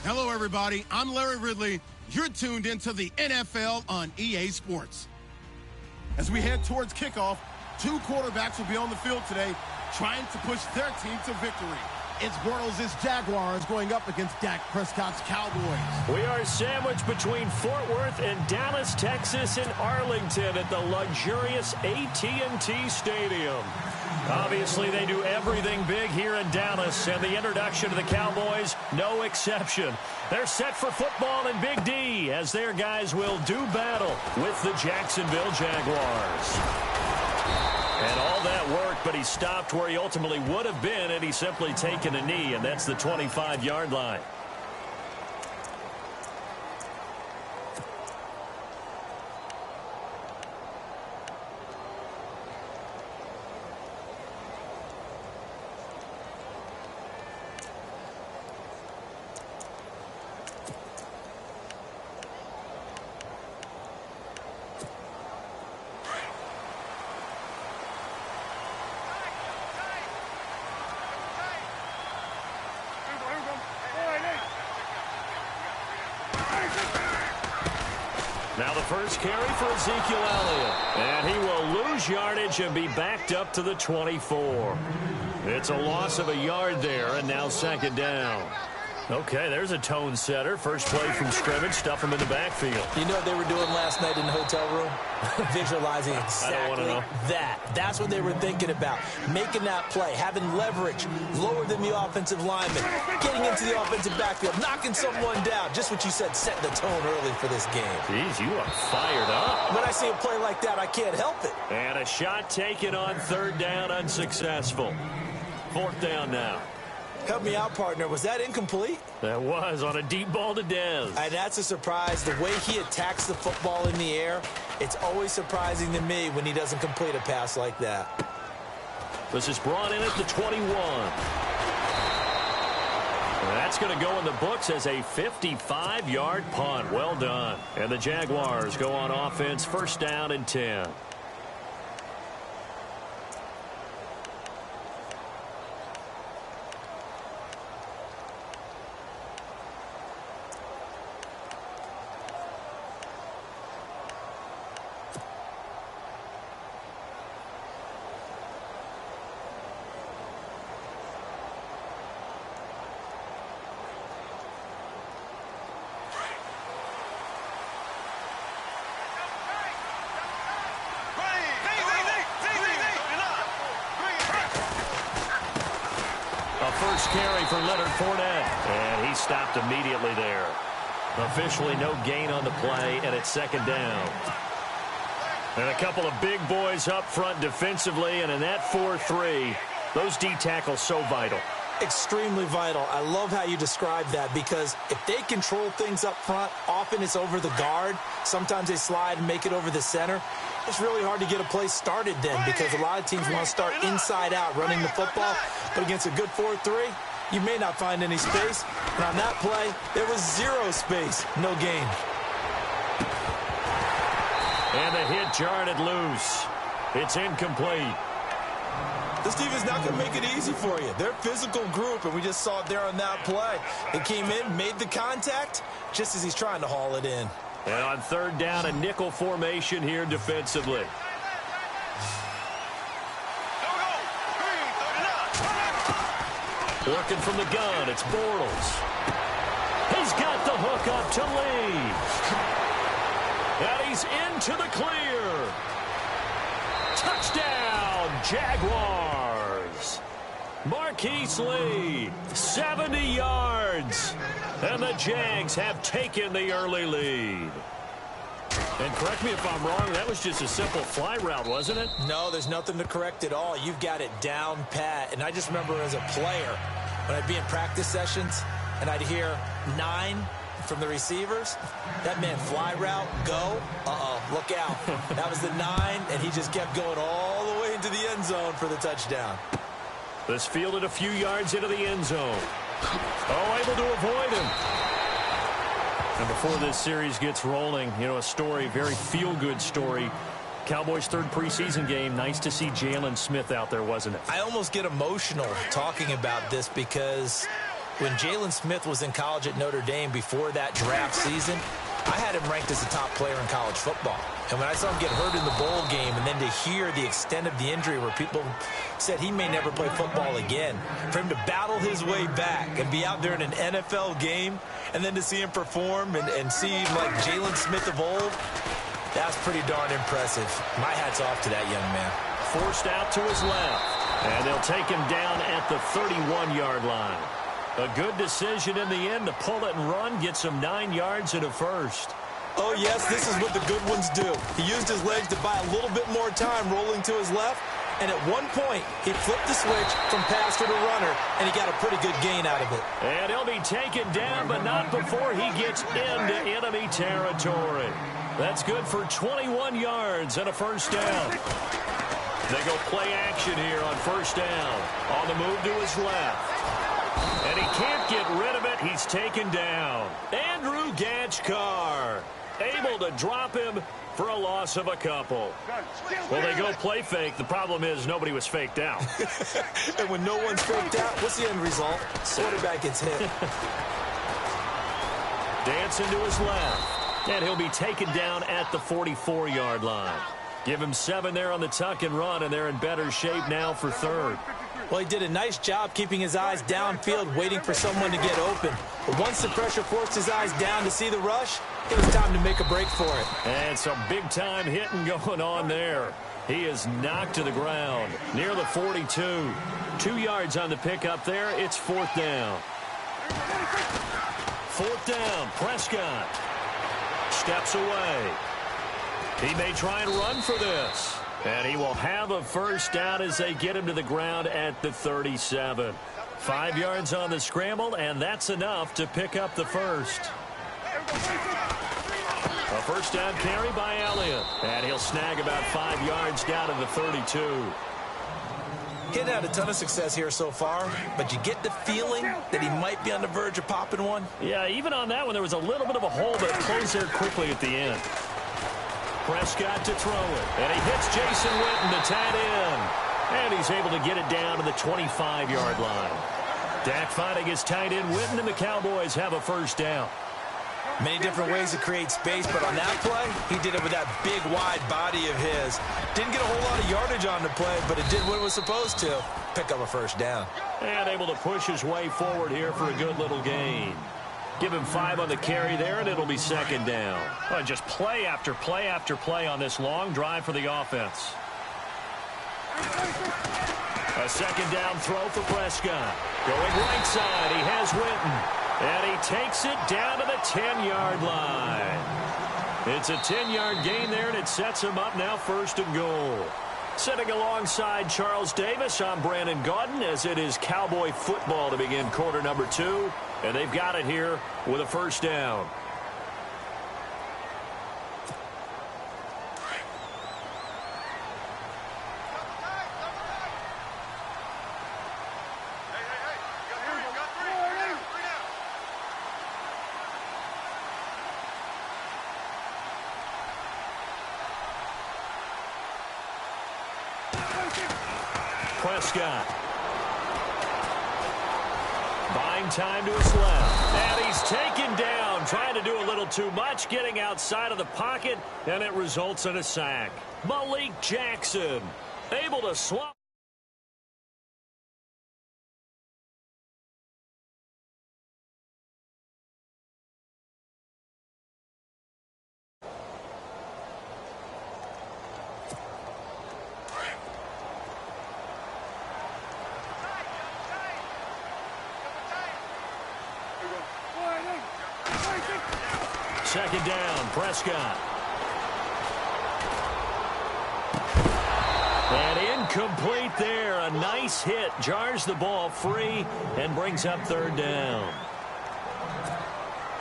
Hello, everybody. I'm Larry Ridley. You're tuned into the NFL on EA Sports. As we head towards kickoff, two quarterbacks will be on the field today trying to push their team to victory. It's Bortles' Jaguars going up against Dak Prescott's Cowboys. We are sandwiched between Fort Worth and Dallas, Texas, and Arlington at the luxurious AT&T Stadium. Obviously, they do everything big here in Dallas, and the introduction to the Cowboys, no exception. They're set for football in Big D, as their guys will do battle with the Jacksonville Jaguars. And all that worked, but he stopped where he ultimately would have been, and he's simply taken a knee, and that's the 25-yard line. Now the first carry for Ezekiel Elliott. And he will lose yardage and be backed up to the 24. It's a loss of a yard there, and now second down. Okay, there's a tone setter. First play from scrimmage, stuff him in the backfield. You know what they were doing last night in the hotel room? Visualizing exactly that. That's what they were thinking about. Making that play, having leverage, lower than the offensive lineman, getting into the offensive backfield, knocking someone down. Just what you said, set the tone early for this game. Jeez, you are fired up. When I see a play like that, I can't help it. And a shot taken on third down, unsuccessful. Fourth down now. Help me out, partner. Was that incomplete? That was on a deep ball to Dez. And that's a surprise. The way he attacks the football in the air, it's always surprising to me when he doesn't complete a pass like that. This is brought in at the 21. And that's going to go in the books as a 55-yard punt. Well done. And the Jaguars go on offense, first down and 10. First carry for Leonard Fournette, and he stopped immediately there. Officially no gain on the play, and it's second down. And a couple of big boys up front defensively, and in that 4-3, those D tackles so vital. Extremely vital. I love how you describe that, because if they control things up front, often it's over the guard. Sometimes they slide and make it over the center. It's really hard to get a play started then, because a lot of teams want to start inside out running the football. But against a good 4-3, you may not find any space. And on that play, there was zero space, no gain. And the hit jarred it loose. It's incomplete. This team is not going to make it easy for you. They're a physical group, and we just saw it there on that play. They came in, made the contact, just as he's trying to haul it in. And on third down, a nickel formation here defensively. Working from the gun, it's Bortles. He's got the hook up to Lee. And he's into the clear. Touchdown, Jaguars. Marquise Lee, 70 yards. And the Jags have taken the early lead. And correct me if I'm wrong, that was just a simple fly route, wasn't it? No, there's nothing to correct at all. You've got it down pat. And I just remember as a player, when I'd be in practice sessions and I'd hear 9 from the receivers, that meant fly route, go, look out. That was the 9, and he just kept going all the way into the end zone for the touchdown. This fielded a few yards into the end zone. Oh, able to avoid him. And before this series gets rolling, you know, a story, very feel-good story. Cowboys' third preseason game. Nice to see Jalen Smith out there, wasn't it? I almost get emotional talking about this because When Jalen Smith was in college at Notre Dame before that draft season, I had him ranked as a top player in college football. And when I saw him get hurt in the bowl game and then to hear the extent of the injury where people said he may never play football again, for him to battle his way back and be out there in an NFL game and then to see him perform and see him like Jalen Smith of old, that's pretty darn impressive. My hat's off to that young man. Forced out to his left, and they'll take him down at the 31-yard line. A good decision in the end to pull it and run, gets him 9 yards and a first. Oh, yes, this is what the good ones do. He used his legs to buy a little bit more time rolling to his left, and at one point, he flipped the switch from passer to runner, and he got a pretty good gain out of it. And he'll be taken down, but not before he gets into enemy territory. That's good for 21 yards and a first down. They go play action here on first down. On the move to his left. And he can't get rid of it. He's taken down. Andrew Gachkar able to drop him for a loss of a couple. Well, they go play fake. The problem is nobody was faked out. And when no one's faked out, what's the end result? Quarterback gets hit. Dancing to his left. And he'll be taken down at the 44-yard line. Give him 7 there on the tuck and run, and they're in better shape now for third. Well, he did a nice job keeping his eyes downfield, waiting for someone to get open. But once the pressure forced his eyes down to see the rush, it was time to make a break for it. And some big-time hitting going on there. He is knocked to the ground near the 42. 2 yards on the pickup there. It's fourth down. Fourth down. Prescott steps away. He may try and run for this. And he will have a first down as they get him to the ground at the 37. 5 yards on the scramble, and that's enough to pick up the first. A first down carry by Elliott. And he'll snag about 5 yards down to the 32. He hadn't had a ton of success here so far, but you get the feeling that he might be on the verge of popping one. Yeah, even on that one, there was a little bit of a hole, but it closed there quickly at the end. Prescott to throw it. And he hits Jason Witten, the tight end. And he's able to get it down to the 25-yard line. Dak finding his tight end Witten, and the Cowboys have a first down. Many different ways to create space, but on that play, he did it with that big, wide body of his. Didn't get a whole lot of yardage on the play, but it did what it was supposed to. Pick up a first down. And able to push his way forward here for a good little gain. Give him 5 on the carry there, and it'll be second down. Oh, just play after play after play on this long drive for the offense. A second down throw for Prescott. Going right side, he has Witten. And he takes it down to the 10-yard line. It's a 10-yard gain there, and it sets him up now first and goal. Sitting alongside Charles Davis, I'm Brandon Gaudin, as it is Cowboy football to begin quarter number 2. And they've got it here with a first down. Prescott. Buying time to his left. And he's taken down, trying to do a little too much, getting outside of the pocket, and it results in a sack. Malik Jackson able to swap. Second down, Prescott. And incomplete there. A nice hit. Jars the ball free and brings up third down.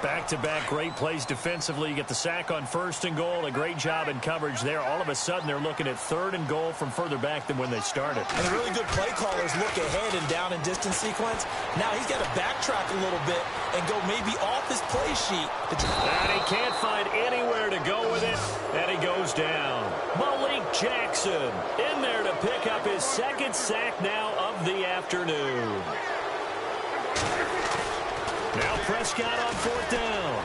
Back-to-back great plays defensively. You get the sack on first and goal. A great job in coverage there. All of a sudden, they're looking at third and goal from further back than when they started. And the really good play callers look ahead and down and distance sequence. Now he's got to backtrack a little bit and go maybe off his play sheet. And he can't find anywhere to go with it, and he goes down. Malik Jackson in there to pick up his second sack now of the afternoon. Prescott on 4th down.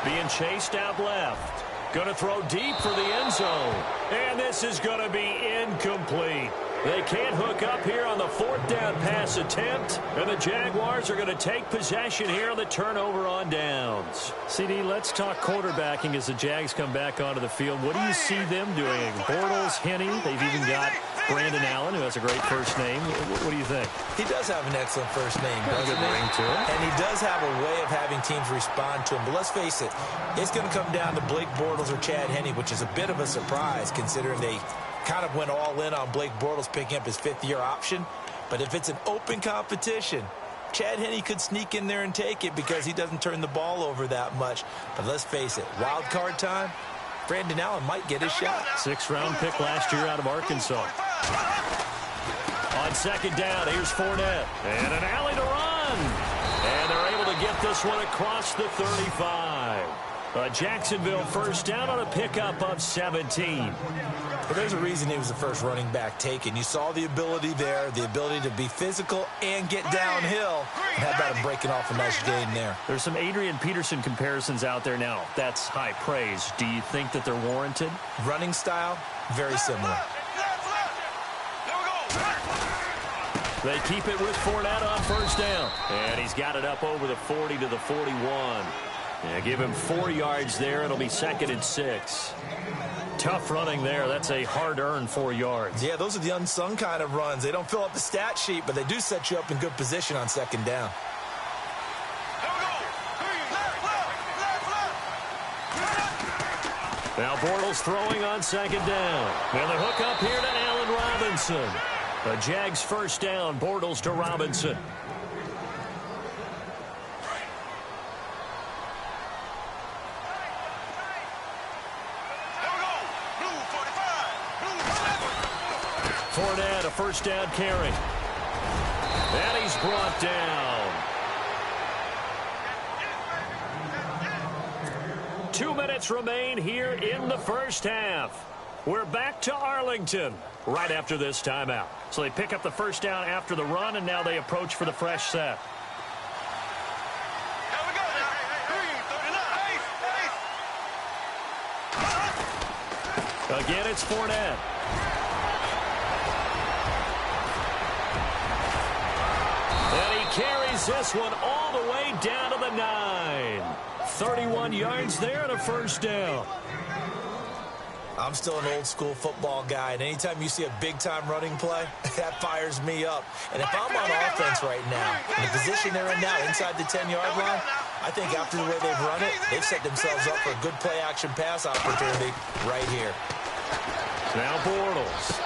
Being chased out left. Going to throw deep for the end zone. And this is going to be incomplete. They can't hook up here on the 4th down pass attempt. And the Jaguars are going to take possession here on the turnover on downs. CD, let's talk quarterbacking as the Jags come back onto the field. What do you see them doing? Bortles, Henne, they've even got Brandon Allen, who has a great first name. What do you think? He does have an excellent first name, doesn't he? Ring to it. And he does have a way of having teams respond to him. But let's face it, it's going to come down to Blake Bortles or Chad Henne, which is a bit of a surprise considering they kind of went all in on Blake Bortles picking up his 5th-year option. But if it's an open competition, Chad Henne could sneak in there and take it because he doesn't turn the ball over that much. But let's face it, wild card time, Brandon Allen might get his shot. 6th-round pick last year out of Arkansas. On 2nd down, here's Fournette. And an alley to run. And they're able to get this one across the 35. Jacksonville first down on a pickup of 17. But there's a reason he was the first running back taken. You saw the ability there, the ability to be physical and get downhill. And how about him breaking off a nice gain there? There's some Adrian Peterson comparisons out there now. That's high praise. Do you think that they're warranted? Running style, very similar. They keep it with Fournette on 1st down. And he's got it up over the 40 to the 41. Yeah, give him 4 yards there. It'll be 2nd and 6. Tough running there. That's a hard-earned 4 yards. Yeah, those are the unsung kind of runs. They don't fill up the stat sheet, but they do set you up in good position on 2nd down. Now Bortles throwing on 2nd down. And the hook up here to Allen Robinson. The Jags first down. Bortles to Robinson. Fournette, a first down carry. And he's brought down. 2 minutes remain here in the first half. We're back to Arlington right after this timeout. So they pick up the first down after the run, and now they approach for the fresh set. Again, it's Fournette. And he carries this one all the way down to the 9. 31 yards there and a first down. I'm still an old-school football guy, and anytime you see a big-time running play, that fires me up. And if I'm on offense right now, in the position they're in now, inside the 10-yard line, I think after the way they've run it, they've set themselves up for a good play-action pass opportunity right here. Now Bortles.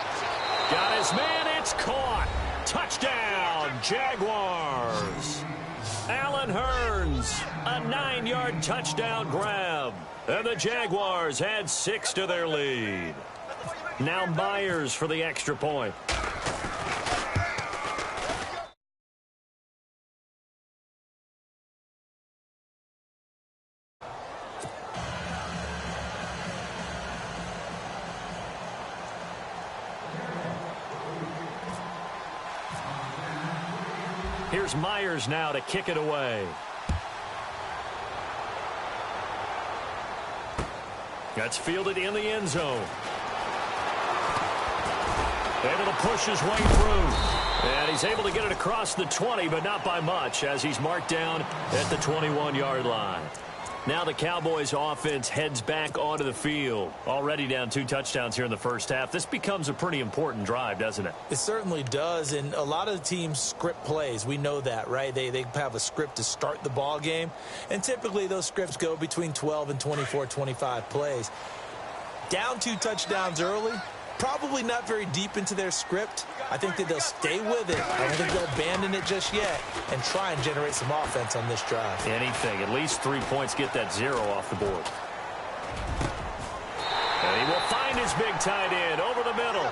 Got his man, it's caught. Touchdown, Jaguars. Allen Hurns, a 9-yard touchdown grab. And the Jaguars add 6 to their lead. Now Myers for the extra point. Here's Myers now to kick it away. That's fielded in the end zone. And it'll push his way through. And he's able to get it across the 20, but not by much, as he's marked down at the 21-yard line. Now the Cowboys offense heads back onto the field. Already down 2 touchdowns here in the first half. This becomes a pretty important drive, doesn't it? It certainly does, and a lot of the teams script plays. We know that, right? They have a script to start the ball game, and typically those scripts go between 12 and 24, 25 plays. Down 2 touchdowns early, probably not very deep into their script. I think that they'll stay with it. I don't think they'll abandon it just yet and try and generate some offense on this drive. Anything. At least 3 points, get that 0 off the board. And he will find his big tight end over the middle.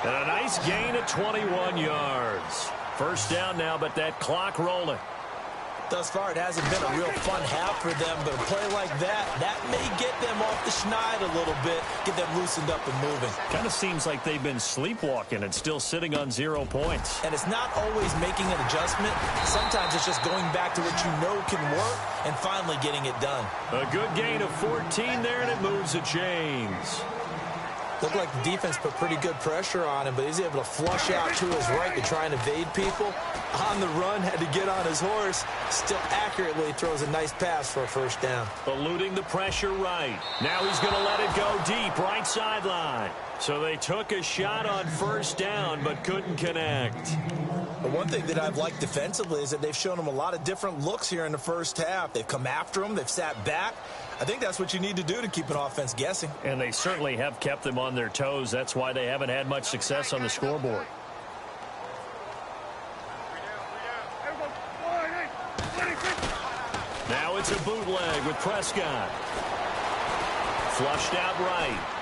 And a nice gain of 21 yards. First down now, but that clock rolling. Thus far, it hasn't been a real fun half for them, but a play like that may get them off the schneid a little bit, get them loosened up and moving. Kind of seems like they've been sleepwalking and still sitting on 0 points. And it's not always making an adjustment. Sometimes it's just going back to what you know can work and finally getting it done. A good gain of 14 there, and it moves the chains. Looked like the defense put pretty good pressure on him, but he's able to flush out to his right to try and evade people. On the run, had to get on his horse. Still accurately throws a nice pass for a first down. Eluding the pressure right. Now he's going to let it go deep, right sideline. So they took a shot on first down, but couldn't connect. But one thing that I've liked defensively is that they've shown him a lot of different looks here in the first half. They've come after him. They've sat back. I think that's what you need to do to keep an offense guessing. And they certainly have kept them on their toes. That's why they haven't had much success on the scoreboard. Now it's a bootleg with Prescott. Flushed out right.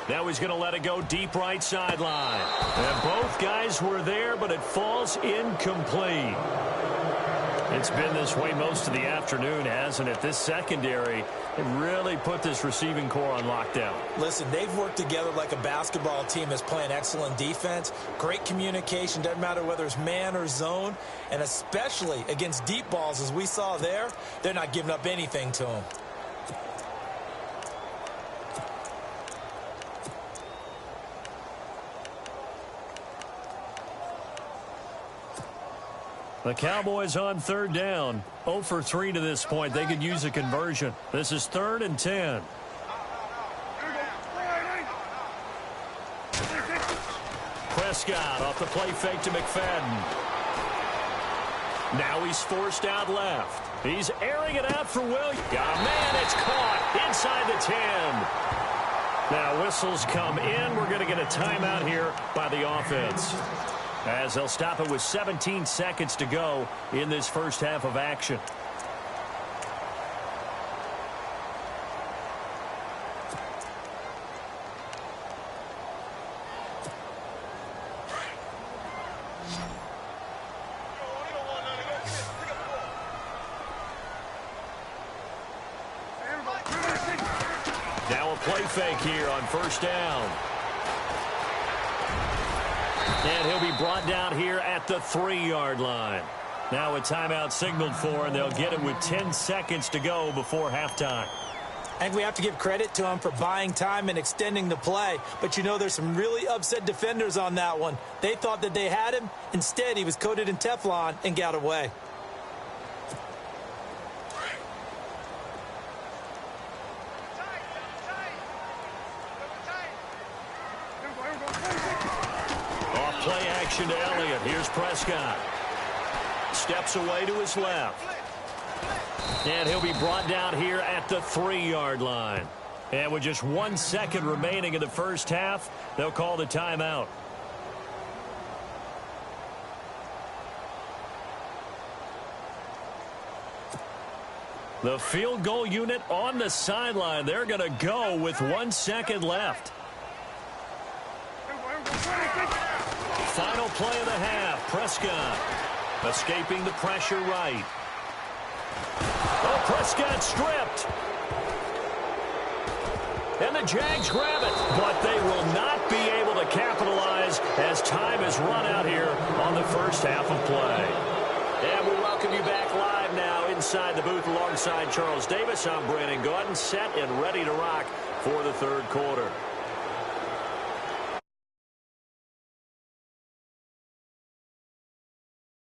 Now he's going to let it go deep right sideline. And both guys were there, but it falls incomplete. It's been this way most of the afternoon, hasn't it? This secondary, it really put this receiving core on lockdown. Listen, they've worked together like a basketball team that's playing excellent defense. Great communication, doesn't matter whether it's man or zone. And especially against deep balls, as we saw there, they're not giving up anything to them. The Cowboys on third down. 0 for 3 to this point. They could use a conversion. This is 3rd and 10. Prescott off the play fake to McFadden. Now he's forced out left. He's airing it out for Williams. Got a man. It's caught inside the 10. Now whistles come in. We're going to get a timeout here by the offense, as they'll stop it with 17 seconds to go in this first half of action. Now a play fake here on first down. And he'll be brought down here at the 3-yard line. Now a timeout signaled for, and they'll get it with 10 seconds to go before halftime. I think we have to give credit to him for buying time and extending the play. But, you know, there's some really upset defenders on that one. They thought that they had him. Instead, he was coated in Teflon and got away. Play action to Elliott. Here's Prescott. Steps away to his left. And he'll be brought down here at the 3-yard line. And with just 1 second remaining in the first half, they'll call the timeout. The field goal unit on the sideline. They're going to go with 1 second left. Final play of the half. Prescott escaping the pressure right. Oh, Prescott stripped. And the Jags grab it. But they will not be able to capitalize as time has run out here on the first half of play. And we welcome you back live now inside the booth alongside Charles Davis. I'm Brandon Gaudin, set and ready to rock for the third quarter.